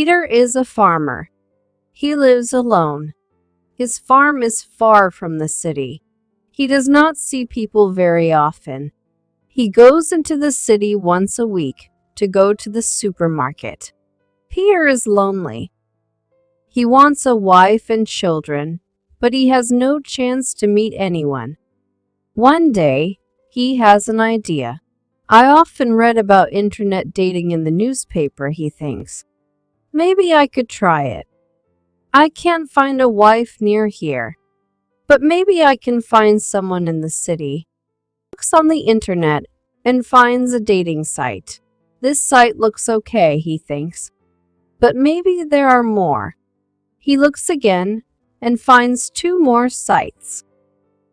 Peter is a farmer. He lives alone. His farm is far from the city. He does not see people very often. He goes into the city once a week to go to the supermarket. Peter is lonely. He wants a wife and children, but he has no chance to meet anyone. One day, he has an idea. I often read about internet dating in the newspaper, he thinks. Maybe I could try it. I can't find a wife near here, but maybe I can find someone in the city. He looks on the internet and finds a dating site. This site looks okay, he thinks, but maybe there are more. He looks again and finds 2 more sites.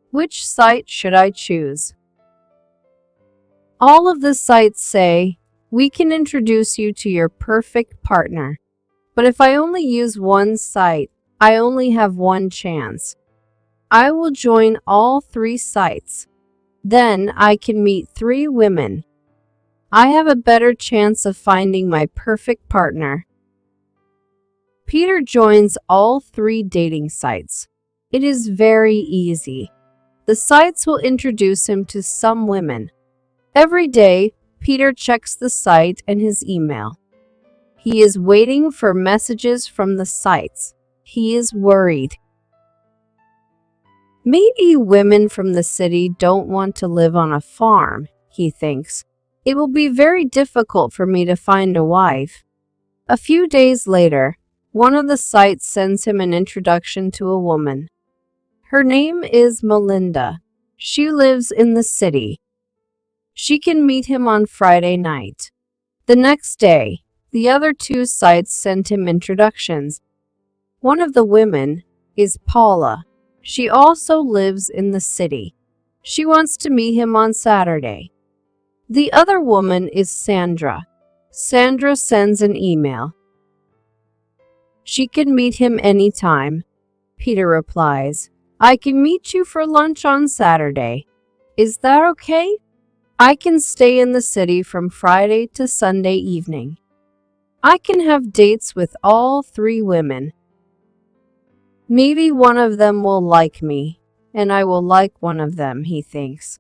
Which site should I choose? All of the sites say, we can introduce you to your perfect partner. But if I only use one site, I only have one chance. I will join all 3 sites. Then I can meet 3 women. I have a better chance of finding my perfect partner. Peter joins all 3 dating sites. It is very easy. The sites will introduce him to some women. Every day, Peter checks the site and his email. He is waiting for messages from the sites. He is worried. Maybe women from the city don't want to live on a farm, he thinks. It will be very difficult for me to find a wife. A few days later, one of the sites sends him an introduction to a woman. Her name is Melinda. She lives in the city. She can meet him on Friday night. The next day, the other 2 sites sent him introductions. One of the women is Paula. She also lives in the city. She wants to meet him on Saturday. The other woman is Sandra. Sandra sends an email. She can meet him anytime. Peter replies, I can meet you for lunch on Saturday. Is that okay? I can stay in the city from Friday to Sunday evening. I can have dates with all 3 women. Maybe one of them will like me, and I will like one of them, he thinks.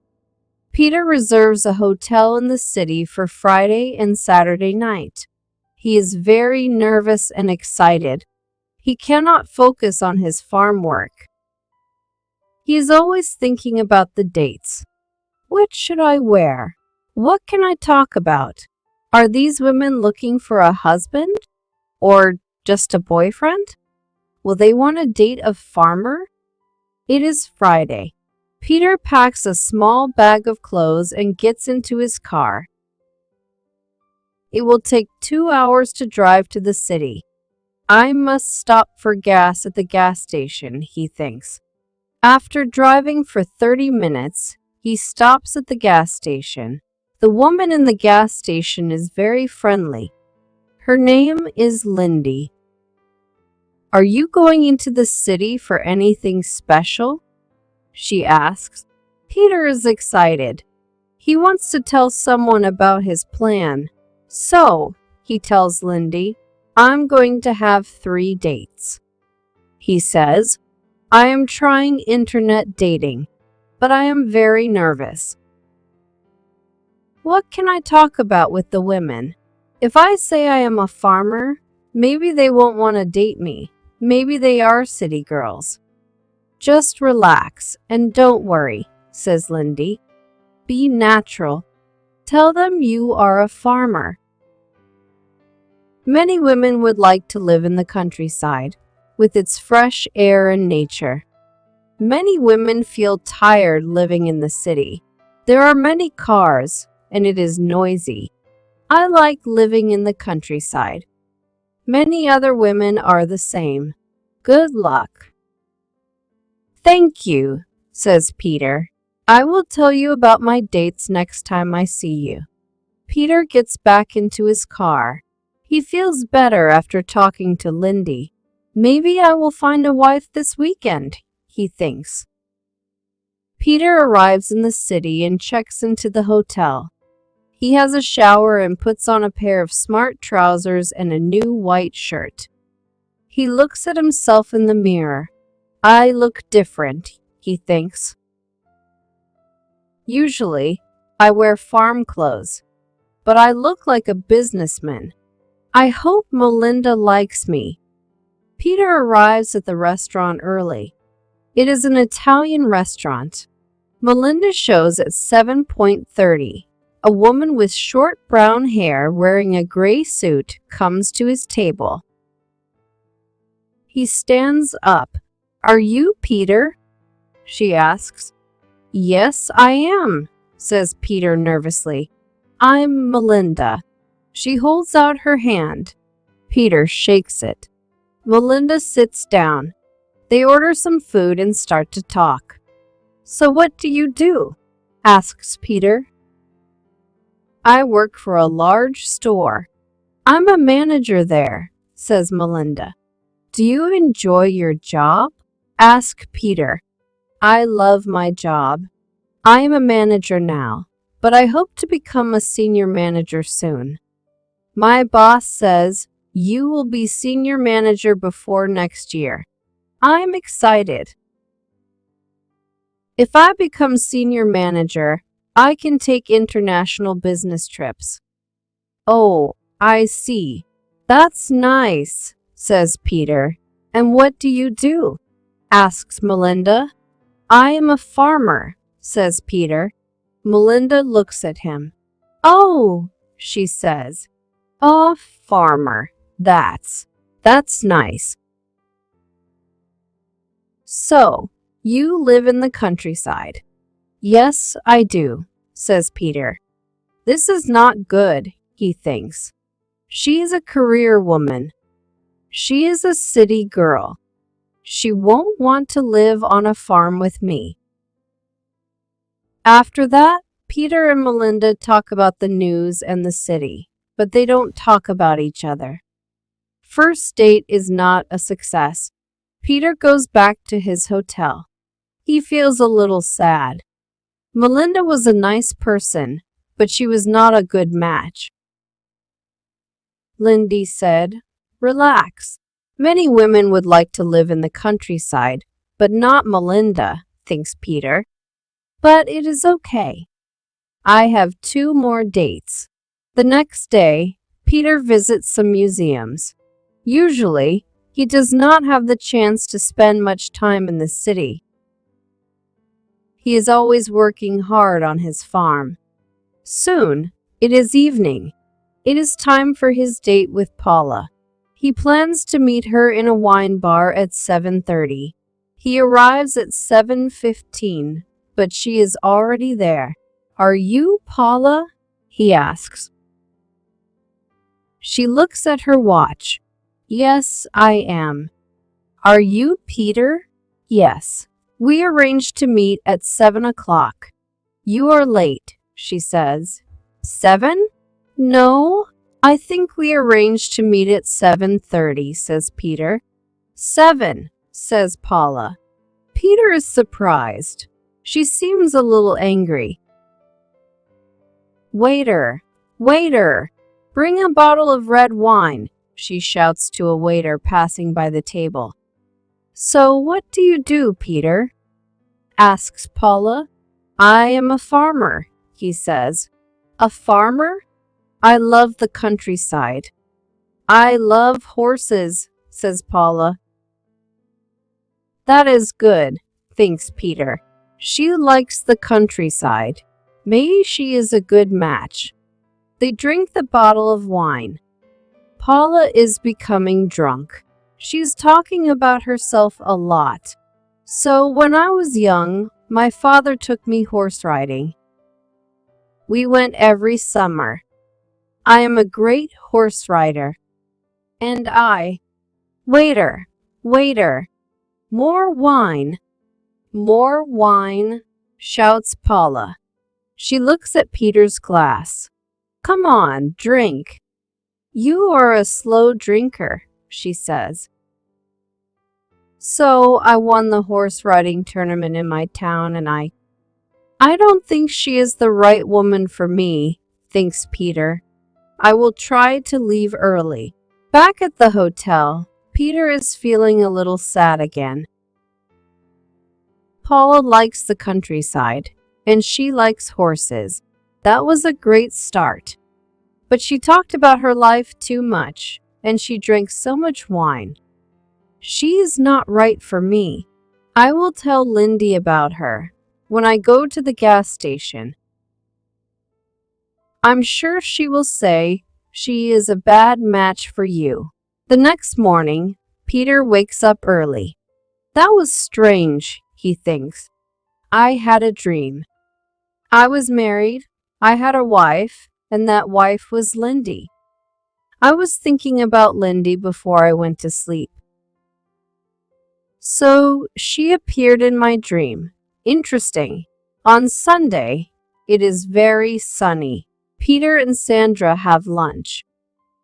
Peter reserves a hotel in the city for Friday and Saturday night. He is very nervous and excited. He cannot focus on his farm work. He is always thinking about the dates. What should I wear? What can I talk about? Are these women looking for a husband? Or just a boyfriend? Will they want to date a farmer? It is Friday. Peter packs a small bag of clothes and gets into his car. It will take 2 hours to drive to the city. I must stop for gas at the gas station, he thinks. After driving for 30 minutes, he stops at the gas station. The woman in the gas station is very friendly. Her name is Lindy. Are you going into the city for anything special? She asks. Peter is excited. He wants to tell someone about his plan. So, he tells Lindy, I'm going to have 3 dates. He says, I am trying internet dating, but I am very nervous. What can I talk about with the women? If I say I am a farmer, maybe they won't want to date me. Maybe they are city girls. Just relax and don't worry, says Lindy. Be natural. Tell them you are a farmer. Many women would like to live in the countryside, with its fresh air and nature. Many women feel tired living in the city. There are many cars, and it is noisy. I like living in the countryside. Many other women are the same. Good luck. Thank you, says Peter. I will tell you about my dates next time I see you. Peter gets back into his car. He feels better after talking to Lindy. Maybe I will find a wife this weekend, he thinks. Peter arrives in the city and checks into the hotel. He has a shower and puts on a pair of smart trousers and a new white shirt. He looks at himself in the mirror. I look different, he thinks. Usually, I wear farm clothes, but I look like a businessman. I hope Melinda likes me. Peter arrives at the restaurant early. It is an Italian restaurant. Melinda shows at 7:30. A woman with short brown hair wearing a gray suit comes to his table. He stands up. Are you Peter? She asks. Yes, I am, says Peter nervously. I'm Melinda. She holds out her hand. Peter shakes it. Melinda sits down. They order some food and start to talk. So what do you do? Asks Peter. I work for a large store. I'm a manager there, says Melinda. Do you enjoy your job? Asks Peter. I love my job. I am a manager now, but I hope to become a senior manager soon. My boss says you will be senior manager before next year. I'm excited. If I become senior manager, I can take international business trips. Oh, I see. That's nice, says Peter. And what do you do? Asks Melinda. I am a farmer, says Peter. Melinda looks at him. Oh, she says. A farmer. That's nice. So, you live in the countryside. Yes, I do, says Peter. This is not good, he thinks. She is a career woman. She is a city girl. She won't want to live on a farm with me. After that, Peter and Melinda talk about the news and the city, but they don't talk about each other. First date is not a success. Peter goes back to his hotel. He feels a little sad. Melinda was a nice person, but she was not a good match. Lindy said, Relax. Many women would like to live in the countryside, but not Melinda, thinks Peter. But it is okay. I have 2 more dates. The next day, Peter visits some museums. Usually, he does not have the chance to spend much time in the city. He is always working hard on his farm. Soon, it is evening. It is time for his date with Paula. He plans to meet her in a wine bar at 7:30. He arrives at 7:15, but she is already there. Are you Paula? He asks. She looks at her watch. Yes, I am. Are you Peter? Yes. We arranged to meet at 7 o'clock. You are late, she says. 7? No, I think we arranged to meet at 7:30, says Peter. 7, says Paula. Peter is surprised. She seems a little angry. Waiter, waiter, bring a bottle of red wine, she shouts to a waiter passing by the table. So what do you do, Peter? Asks Paula. I am a farmer, he says. A farmer? I love the countryside. I love horses, says Paula. That is good, thinks Peter. She likes the countryside. Maybe she is a good match. They drink the bottle of wine. Paula is becoming drunk. She's talking about herself a lot. So when I was young, my father took me horse riding. We went every summer. I am a great horse rider. And Waiter, waiter, more wine. More wine, shouts Paula. She looks at Peter's glass. Come on, drink. You are a slow drinker, she says. So I won the horse riding tournament in my town and I don't think she is the right woman for me, thinks Peter. I will try to leave early. Back at the hotel, Peter is feeling a little sad again. Paula likes the countryside, and she likes horses. That was a great start. But she talked about her life too much, and she drank so much wine. She is not right for me. I will tell Lindy about her when I go to the gas station. I'm sure she will say she is a bad match for you. The next morning, Peter wakes up early. That was strange, he thinks. I had a dream. I was married, I had a wife, and that wife was Lindy. I was thinking about Lindy before I went to sleep. So she appeared in my dream. Interesting. On Sunday, it is very sunny. Peter and Sandra have lunch.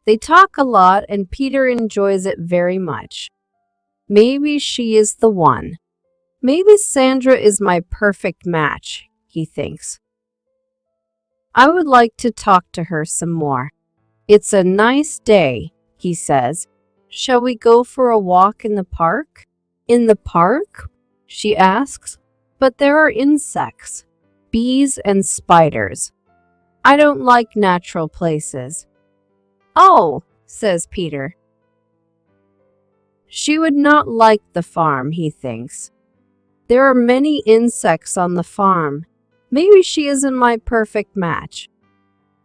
They talk a lot and Peter enjoys it very much. Maybe she is the one. Maybe Sandra is my perfect match, he thinks. I would like to talk to her some more. It's a nice day, he says. Shall we go for a walk in the park? In the park? She asks. But there are insects, bees and spiders. I don't like natural places. Oh, says Peter. She would not like the farm, he thinks. There are many insects on the farm. Maybe she isn't my perfect match.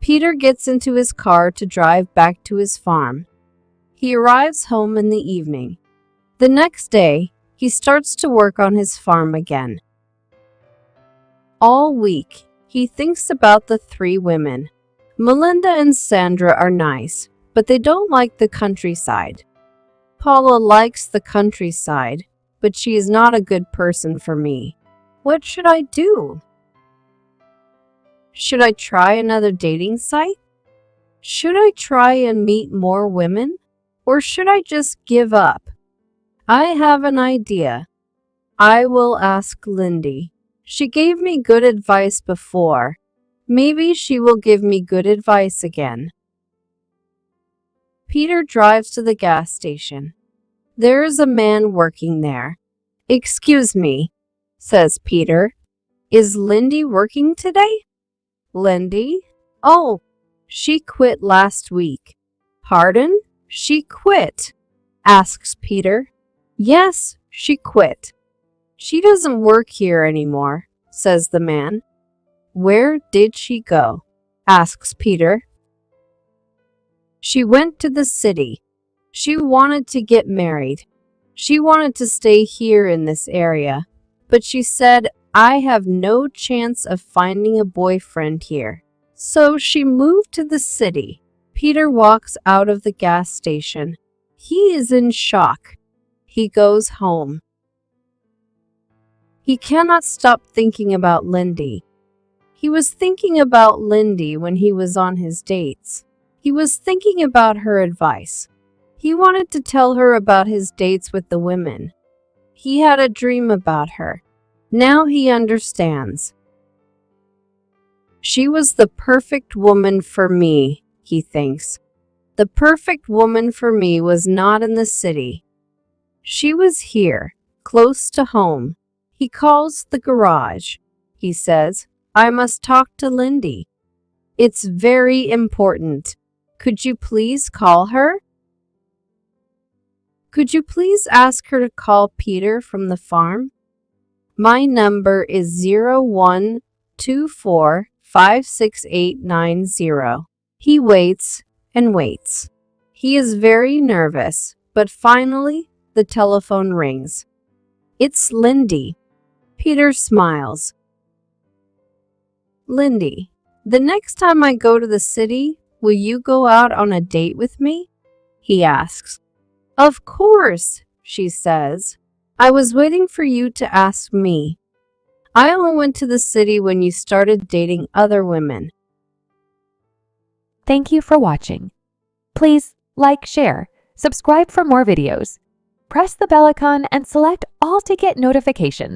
Peter gets into his car to drive back to his farm. He arrives home in the evening. The next day, he starts to work on his farm again. All week, he thinks about the three women. Melinda and Sandra are nice, but they don't like the countryside. Paula likes the countryside, but she is not a good person for me. What should I do? Should I try another dating site? Should I try and meet more women? Or should I just give up? I have an idea. I will ask Lindy. She gave me good advice before. Maybe she will give me good advice again. Peter drives to the gas station. There is a man working there. Excuse me, says Peter. Is Lindy working today? Lindy? Oh, she quit last week. Pardon? She quit? Asks Peter. Yes, she quit. She doesn't work here anymore, says the man. Where did she go? Asks Peter. She went to the city. She wanted to get married. She wanted to stay here in this area, but she said, I have no chance of finding a boyfriend here. So she moved to the city. Peter walks out of the gas station. He is in shock. He goes home. He cannot stop thinking about Lindy. He was thinking about Lindy when he was on his dates. He was thinking about her advice. He wanted to tell her about his dates with the women. He had a dream about her. Now he understands. She was the perfect woman for me, he thinks. The perfect woman for me was not in the city. She was here, close to home. He calls the garage. He says, I must talk to Lindy. It's very important. Could you please call her? Could you please ask her to call Peter from the farm? My number is 0124568890. He waits and waits. He is very nervous, but finally the telephone rings. It's Lindy. Peter smiles. Lindy, the next time I go to the city, will you go out on a date with me? He asks. Of course, she says. I was waiting for you to ask me. I only went to the city when you started dating other women. Thank you for watching. Please like, share, subscribe for more videos. Press the bell icon and select all to get notifications.